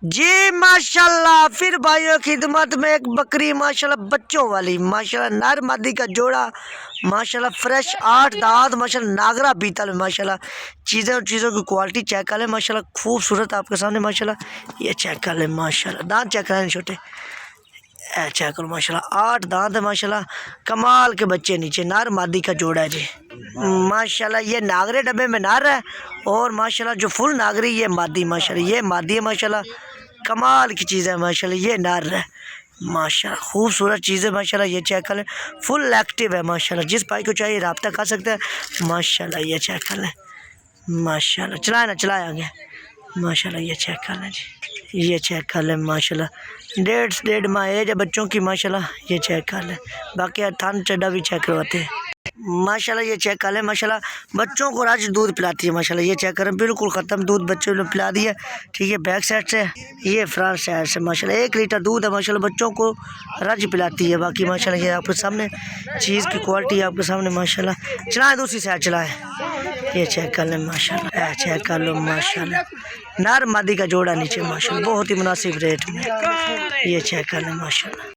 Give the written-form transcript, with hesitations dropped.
जी माशाल्लाह। फिर भाइयों खिदमत में एक बकरी माशाल्लाह बच्चों वाली माशाल्लाह नर मादी का जोड़ा माशाल्लाह फ्रेश 8 दांत माशाल्लाह नागरा बीतल माशाल्लाह चीज़ों की क्वालिटी चेक कर ले माशाल्लाह खूबसूरत आपके सामने माशाल्लाह ये चेक कर ले माशाल्लाह दांत चेक करें छोटे चेक करो माशाल्लाह 8 दांत है माशाल्लाह कमाल के बच्चे नीचे नर मादी का जोड़ा है जी माशाल्लाह। ये नागरे डब्बे में नर है और माशाल्लाह जो फुल नागरी ये मादी माशाल्लाह ये मादी है माशाल्लाह कमाल की चीज़ है माशाल्लाह ये नर है माशाल्लाह खूबसूरत चीज़ है माशाल्लाह ये चेक कर लें फुल एक्टिव है माशाल्लाह जिस भाई को चाहिए रब्ता कर सकते हैं माशाल्लाह ये चेक कर लें माशाल्लाह चलाए ना चलाए आगे माशाल्लाह ये चेक कर लें जी ये चेक कर लें माशाल्लाह 1.5 माह एज है बच्चों की माशाल्लाह ये चेक कर लें बाकी थान चड्डा भी चेक करवाते हैं माशाल्लाह ये चेक कर लें माशाल्लाह बच्चों को रज दूध पिलाती है माशाल्लाह ये चेक करें बिल्कुल ख़त्म दूध बच्चों ने पिला दिया ठीक है बैक साइड से ये फ्रंट साइड से माशाल्लाह 1 लीटर दूध है माशाल्लाह बच्चों को रज पिलाती है बाकी माशाल्लाह ये आपके सामने चीज़ की क्वालिटी आपके सामने माशाल्लाह चलाएँ दूसरी साइड चलाएँ ये चेक कर लें माशाल्लाह चेक कर लो माशाल्लाह नर मादी का जोड़ा नीचे माशाल्लाह बहुत ही मुनासिब रेट में ये चेक कर लें माशाल्लाह।